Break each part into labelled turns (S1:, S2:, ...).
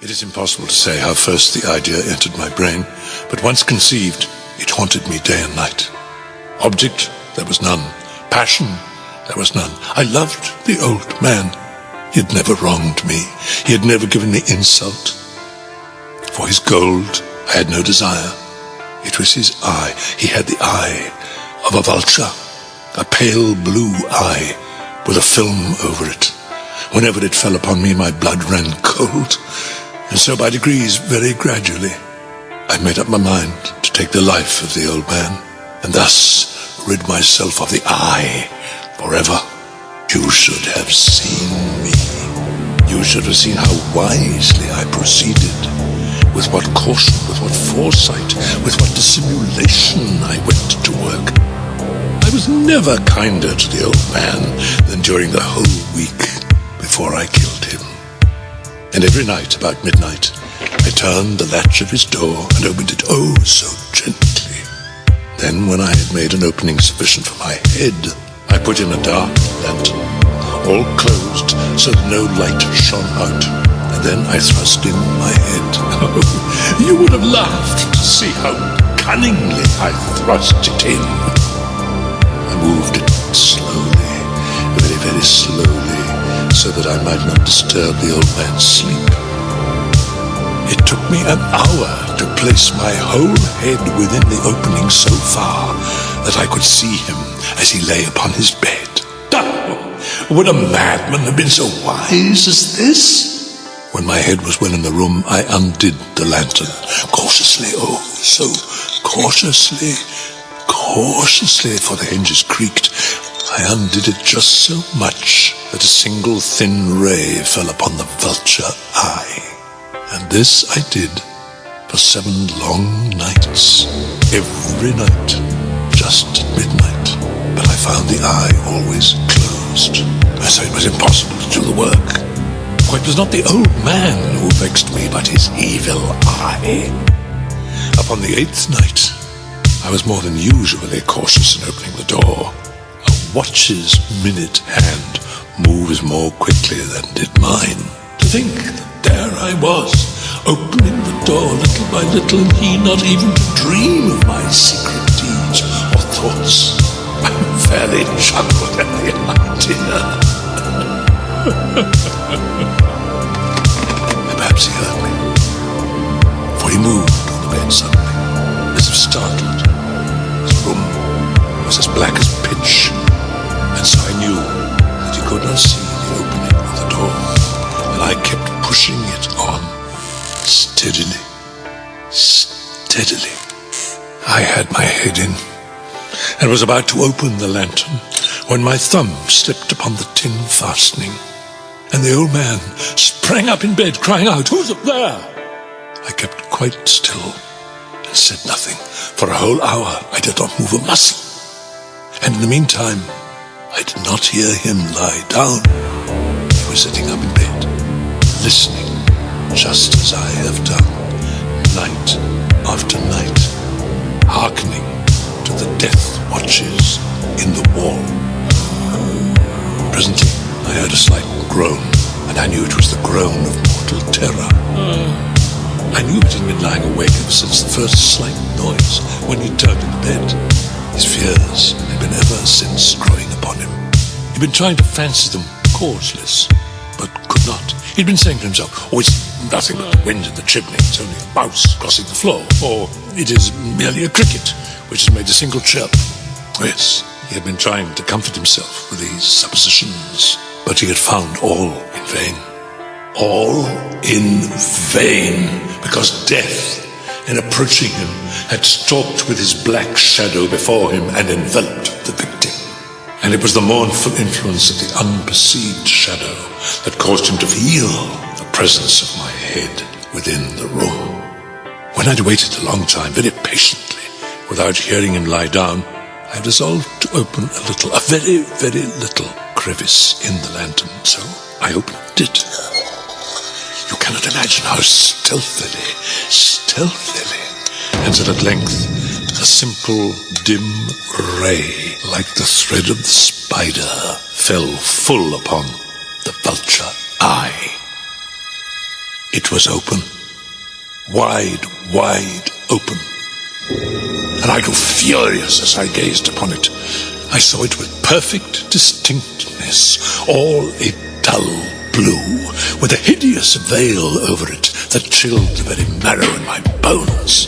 S1: It is impossible to say how first the idea entered my brain, but once conceived, it haunted me day and night. Object, there was none. Passion, there was none. I loved the old man. He had never wronged me. He had never given me insult. For his gold, I had no desire. It was his eye. He had the eye of a vulture, a pale blue eye with a film over it. Whenever it fell upon me, my blood ran cold. And so by degrees, very gradually, I made up my mind to take the life of the old man, and thus rid myself of the eye forever. You should have seen me. You should have seen how wisely I proceeded, with what caution, with what foresight, with what dissimulation I went to work. I was never kinder to the old man than during the whole week before I killed him. And every night, about midnight, I turned the latch of his door and opened it, oh, so gently. Then, when I had made an opening sufficient for my head, I put in a dark lantern, all closed so that no light shone out, and then I thrust in my head. Oh, you would have laughed to see how cunningly I thrust it in. I moved it slowly, very, very slowly, so that I might not disturb the old man's sleep. It took me an hour to place my whole head within the opening so far that I could see him as he lay upon his bed. Oh, would a madman have been so wise as this? When my head was well in the room, I undid the lantern, cautiously, oh, so cautiously, for the hinges creaked. I undid it just so much that a single thin ray fell upon the vulture-eye. And this I did for 7 long nights, every night, just at midnight. But I found the eye always closed, and so it was impossible to do the work. For it was not the old man who vexed me, but his evil eye. Upon the 8th night, I was more than usually cautious in opening the door. A watch's minute hand moves more quickly than did mine. To think that there I was, opening the door little by little, and he not even to dream of my secret deeds or thoughts. I fairly chuckled at the idea. Perhaps he heard me, for he moved on the bed suddenly, as if startled. His room was as black as pitch, and so I knew that he could not see the opening of the door, and I kept pushing it on, steadily. I had my head in, and was about to open the lantern, when my thumb slipped upon the tin fastening, and the old man sprang up in bed, crying out, "Who's up there?" I kept quite still, and said nothing. For a whole hour I did not move a muscle, and in the meantime I did not hear him lie down. He was sitting up in bed, listening, just as I have done, night after night, hearkening to the death watches in the wall. Presently I heard a slight groan, and I knew it was the groan of mortal terror. I knew that he'd been lying awake ever since the first slight noise when he turned in the bed. His fears had been ever since growing upon him. He'd been trying to fancy them causeless, but could not. He'd been saying to himself, "Oh, it's nothing but the wind in the chimney. It's only a mouse crossing the floor. Or it is merely a cricket which has made a single chirp." Oh, yes, he had been trying to comfort himself with these suppositions, but he had found all in vain. All in vain, because death, in approaching him, had stalked with his black shadow before him and enveloped the victim. And it was the mournful influence of the unperceived shadow that caused him to feel the presence of my head within the room. When I'd waited a long time, very patiently, without hearing him lie down, I resolved to open a little, a very, very little crevice in the lantern. So I opened it. You cannot imagine how stealthily, until at length a simple, dim ray, like the thread of the spider, fell full upon the vulture-eye. It was open. Wide, wide open. And I grew furious as I gazed upon it. I saw it with perfect distinctness, all a dull blue, with a hideous veil over it that chilled the very marrow in my bones.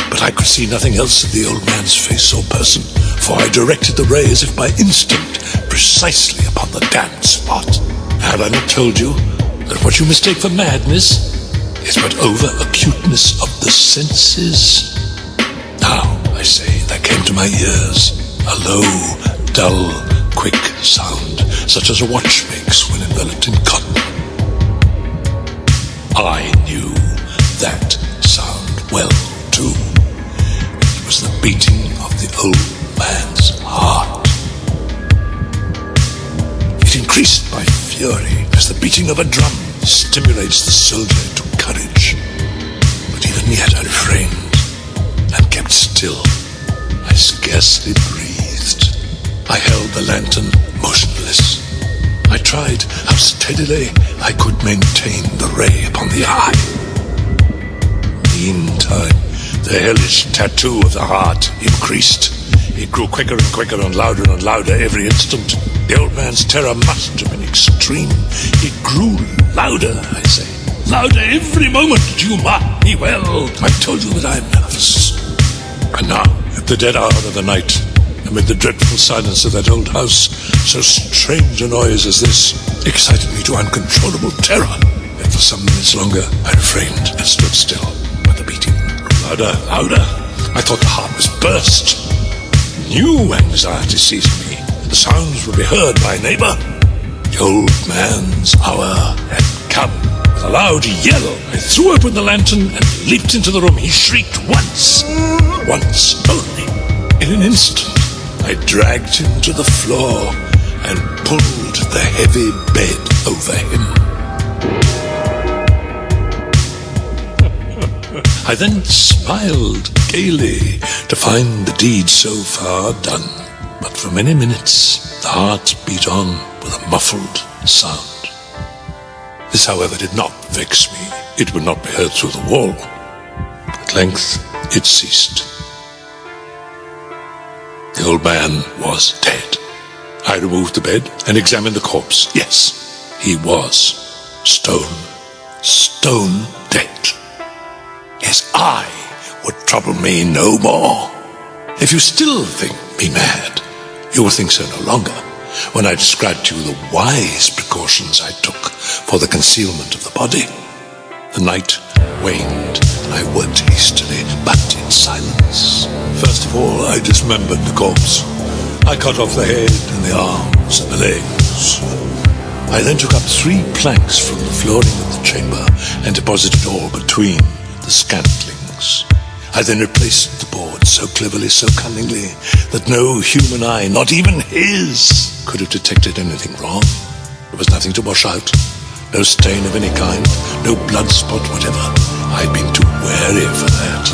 S1: But I could see nothing else of the old man's face or person, for I directed the ray as if by instinct, precisely upon the damned spot. Had I not told you that what you mistake for madness is but over-acuteness of the senses? Now, I say, there came to my ears a low, dull, quick sound, such as a watch makes when enveloped in cotton. I knew that sound well, too. It was the beating of the old man's heart. It increased my fury as the beating of a drum stimulates the soldier to courage. But even yet I refrained and kept still. I scarcely breathed. I held the lantern motionless. I tried how steadily I could maintain the ray upon the eye. Meantime, the hellish tattoo of the heart increased. It grew quicker and quicker and louder every instant. The old man's terror must have been extreme. It grew louder, I say. Louder every moment. You mark me well. I told you that I am nervous. And now, at the dead hour of the night, amid the dreadful silence of that old house, so strange a noise as this excited me to uncontrollable terror. Yet for some minutes longer, I refrained and stood still. But the beating grew louder, louder. I thought the heart was burst. New anxiety seized me. The sounds would be heard by a neighbor. The old man's hour had come. With a loud yell, I threw open the lantern and leaped into the room. He shrieked once only. In an instant, I dragged him to the floor and pulled the heavy bed over him. I then smiled gaily to find the deed so far done. But for many minutes, the heart beat on with a muffled sound. This, however, did not vex me. It would not be heard through the wall. At length, it ceased. The old man was dead. I removed the bed and examined the corpse. Yes, he was stone dead. His eye would trouble me no more. If you still think me mad, you will think so no longer when I describe to you the wise precautions I took for the concealment of the body. The night waned, and I worked hastily, but in silence. First of all, I dismembered the corpse. I cut off the head and the arms and the legs. I then took up 3 planks from the flooring of the chamber and deposited all between the scantlings. I then replaced the board so cleverly, so cunningly, that no human eye, not even his, could have detected anything wrong. There was nothing to wash out, no stain of any kind, no blood spot whatever. I had been too wary for that.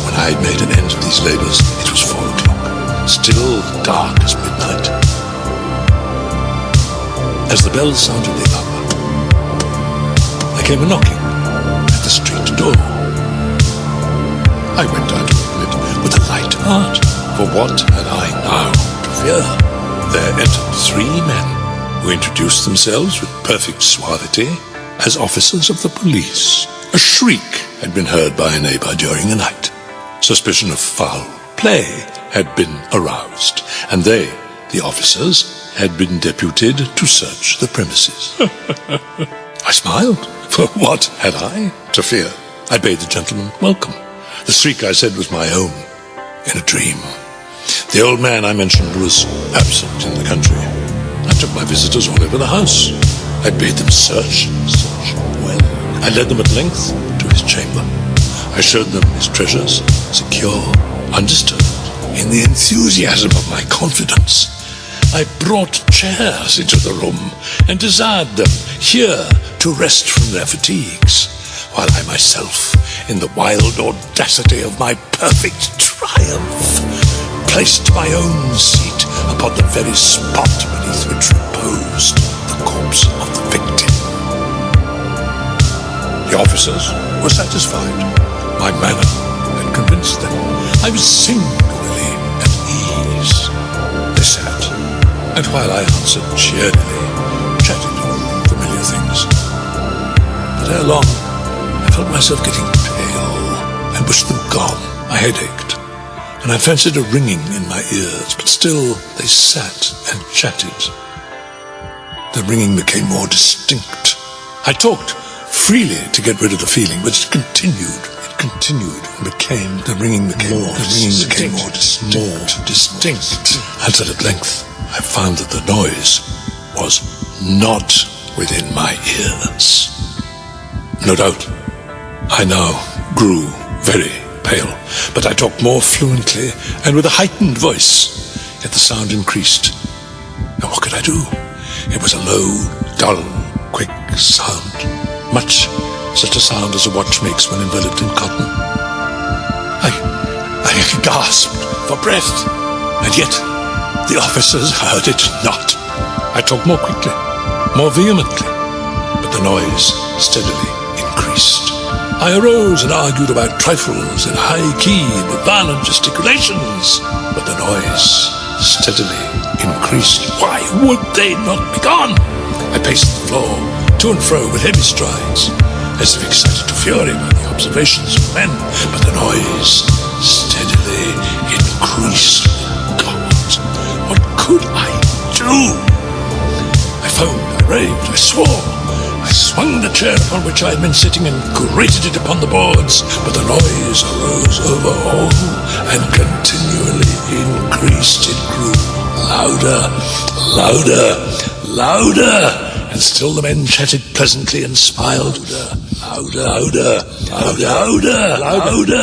S1: When I had made an end of these labors, it was 4 o'clock, still dark as midnight. As the bell sounded the hour, there came a knocking at the street door. I went out to open it with a light heart, for what had I now to fear? There entered 3 men who introduced themselves with perfect suavity as officers of the police. A shriek had been heard by a neighbor during the night. Suspicion of foul play had been aroused, and they, the officers, had been deputed to search the premises. I smiled, for what had I to fear? I bade the gentleman welcome. The shriek, I said, was my own, in a dream. The old man I mentioned was absent in the country. I took my visitors all over the house. I bade them search well. I led them at length to his chamber. I showed them his treasures, secure, undisturbed. In the enthusiasm of my confidence, I brought chairs into the room and desired them here to rest from their fatigues, while I myself, in the wild audacity of my perfect triumph, placed my own seat upon the very spot beneath which reposed the corpse of the victim. The officers were satisfied. My manner had convinced them. I was singularly at ease. They sat, and while I answered cheerily, chatted familiar things. But ere long, I felt myself getting pale and wished them gone. My head ached, and I fancied a ringing in my ears, but still they sat and chatted. The ringing became more distinct. I talked freely to get rid of the feeling, but it continued, and the ringing became more distinct, until at length I found that the noise was not within my ears. No doubt, I now grew very pale, but I talked more fluently and with a heightened voice, yet the sound increased. Now what could I do? It was a low, dull, quick sound, much such a sound as a watch makes when enveloped in cotton. I gasped for breath, and yet the officers heard it not. I talked more quickly, more vehemently, but the noise steadily increased. I arose and argued about trifles in high key with violent gesticulations, but the noise steadily increased. Why would they not be gone? I paced the floor to and fro with heavy strides, as if excited to fury by the observations of men, but the noise steadily increased. God, what could I do? I foamed, I raved, I swore. I swung the chair upon which I had been sitting and grated it upon the boards, but the noise arose over all and continually increased. It grew louder, and still the men chatted pleasantly and smiled.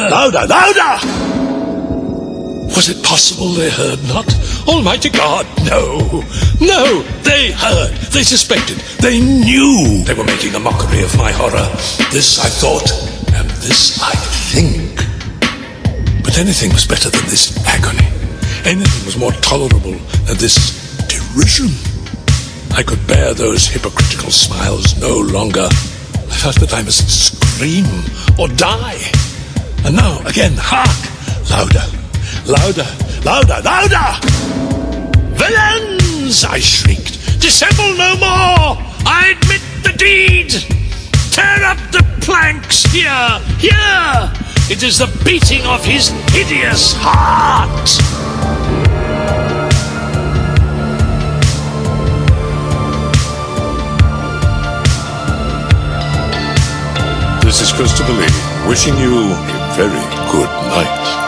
S1: Louder. Was it possible they heard not? Almighty God, no, they heard, they suspected, they knew. They were making a mockery of my horror. This I thought, and this I think. But anything was better than this agony. Anything was more tolerable than this derision. I could bear those hypocritical smiles no longer. I felt that I must scream or die. And now, again, hark! Louder! Villains! I shrieked. Dissemble no more! I admit the deed! Tear up the planks! Here! It is the beating of his hideous heart! This is Christopher Lee, wishing you a very good night.